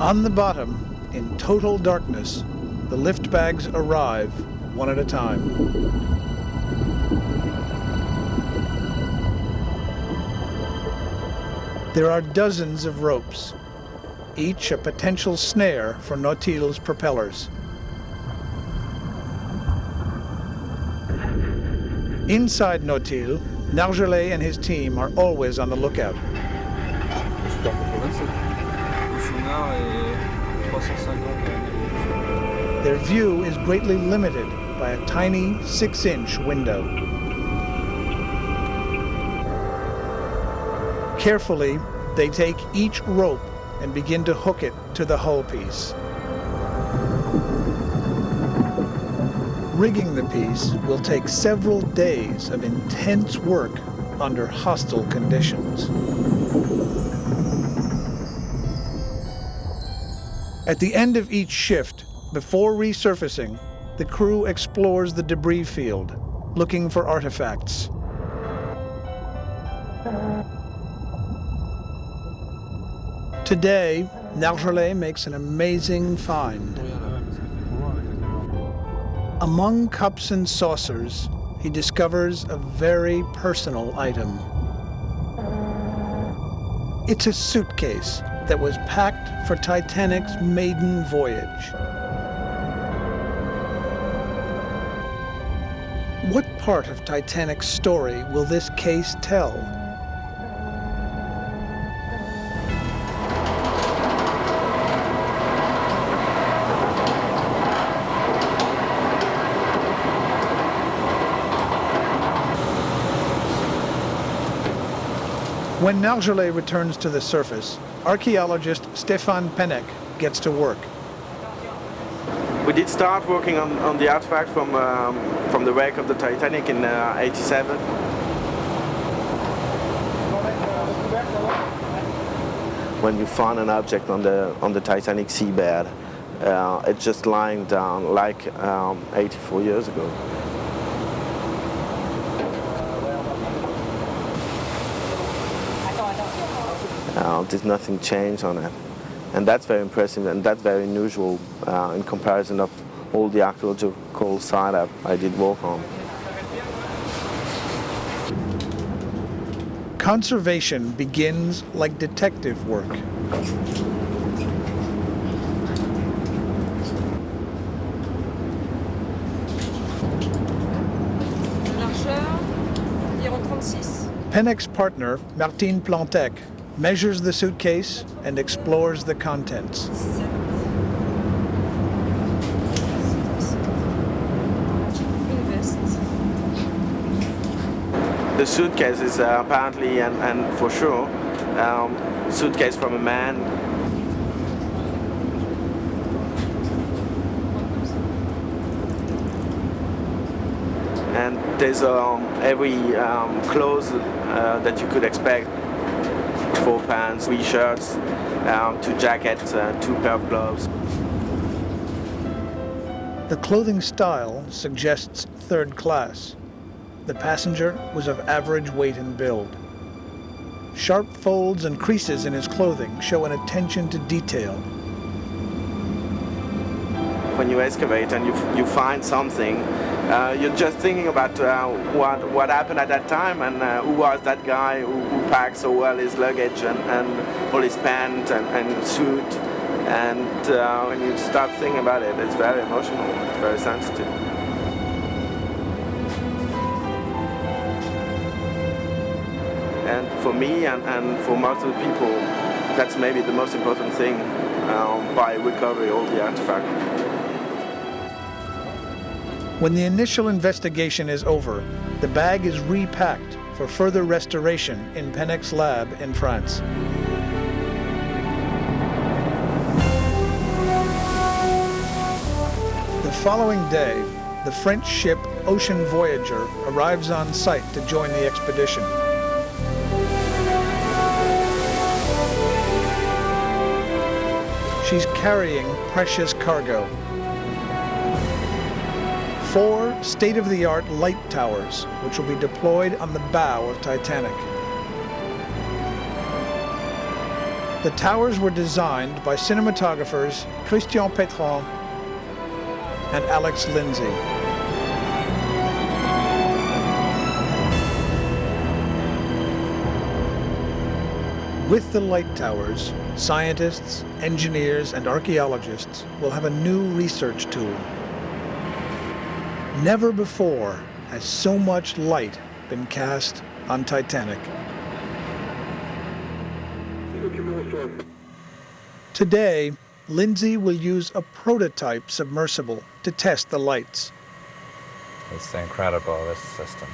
On the bottom, in total darkness, the lift bags arrive one at a time. There are dozens of ropes, each a potential snare for Nautile's propellers. Inside Nautile, Nargeolet and his team are always on the lookout. Their view is greatly limited by a tiny 6-inch window. Carefully, they take each rope and begin to hook it to the hull piece. Rigging the piece will take several days of intense work under hostile conditions. At the end of each shift, before resurfacing, the crew explores the debris field, looking for artifacts. Today, Nargeolet makes an amazing find. Among cups and saucers, he discovers a very personal item. It's a suitcase that was packed for Titanic's maiden voyage. What part of Titanic's story will this case tell? When Nargeolet returns to the surface, archaeologist Stéphane Pennek gets to work. We did start working on the artifact from the wreck of the Titanic in '87. When you find an object on the Titanic seabed, it's just lying down like 84 years ago. There's nothing changed on it. And that's very impressive, and that's very unusual in comparison of all the archaeological sites I did work on. Conservation begins like detective work. Pennek's partner, Martine Plantec, measures the suitcase and explores the contents. The suitcase is apparently and for sure suitcase from a man. And there's every clothes that you could expect. 4 pants, 3 shirts, 2 jackets, 2 pair of gloves. The clothing style suggests third class. The passenger was of average weight and build. Sharp folds and creases in his clothing show an attention to detail. When you excavate and you find something, you're just thinking about what happened at that time and who was that guy who packed so well his luggage and all his pants and suit. And when you start thinking about it, it's very emotional, it's very sensitive. And for me and for most of the people, that's maybe the most important thing by recovery all the artifacts. When the initial investigation is over, the bag is repacked for further restoration in Pennek's lab in France. The following day, the French ship Ocean Voyager arrives on site to join the expedition. She's carrying precious cargo. 4 state-of-the-art light towers, which will be deployed on the bow of Titanic. The towers were designed by cinematographers Christian Petron and Alex Lindsay. With the light towers, scientists, engineers, and archaeologists will have a new research tool. Never before has so much light been cast on Titanic. Today, Lindsay will use a prototype submersible to test the lights. It's incredible, this system.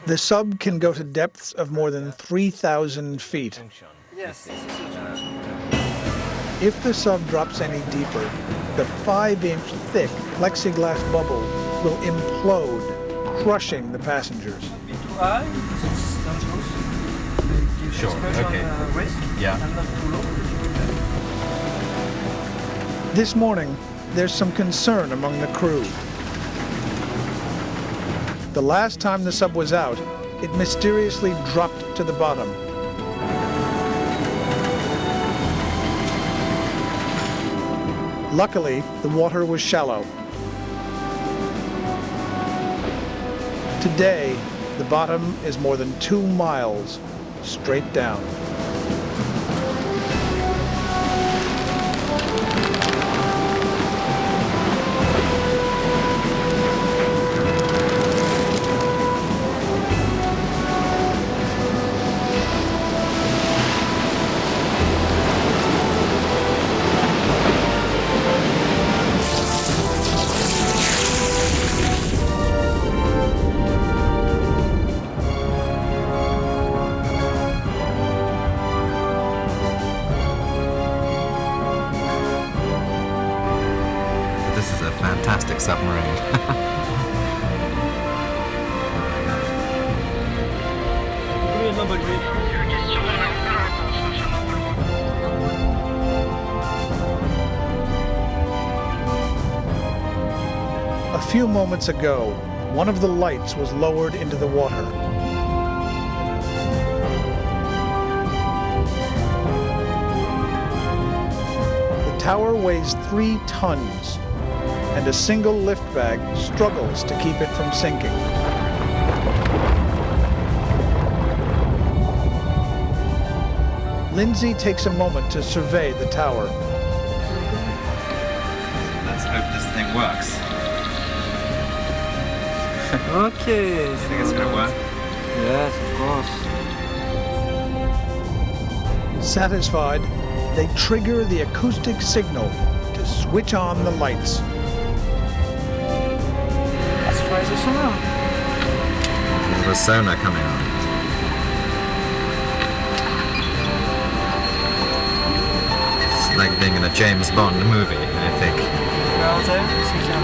The sub can go to depths of more than 3,000 feet. Yes. If the sub drops any deeper, the 5-inch thick plexiglass bubble will implode, crushing the passengers. Be too high, it's dangerous. Sure, okay. Risk, Yeah. and not too low. This morning, there's some concern among the crew. The last time the sub was out, it mysteriously dropped to the bottom. Luckily, the water was shallow. Today, the bottom is more than 2 miles straight down. This is a fantastic submarine. A few moments ago, one of the lights was lowered into the water. The tower weighs 3 tons, and a single lift bag struggles to keep it from sinking. Lindsay takes a moment to survey the tower. Let's hope this thing works. Okay. I think it's gonna work. Yes, of course. Satisfied, they trigger the acoustic signal to switch on the lights. Let's try the sonar. There's the sonar coming on. It's like being in a James Bond movie, I think. Well, there, c'est bien.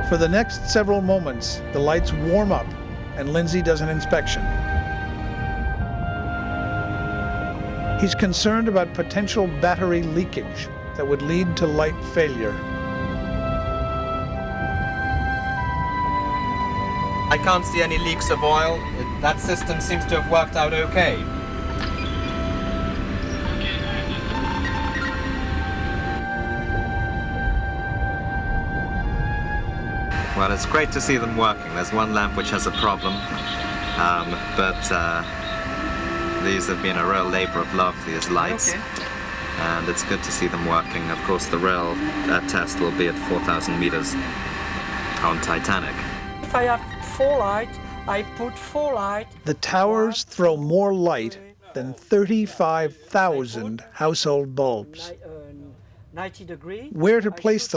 For the next several moments, the lights warm up and Lindsay does an inspection. He's concerned about potential battery leakage that would lead to light failure. I can't see any leaks of oil. That system seems to have worked out okay. Well, it's great to see them working. There's one lamp which has a problem, but these have been a real labor of love, these lights, and it's good to see them working. Of course, the real test will be at 4,000 meters on Titanic. If I have 4 lights, I put 4 lights. The towers throw more light than 35,000 household bulbs. 90 degrees. Where to place the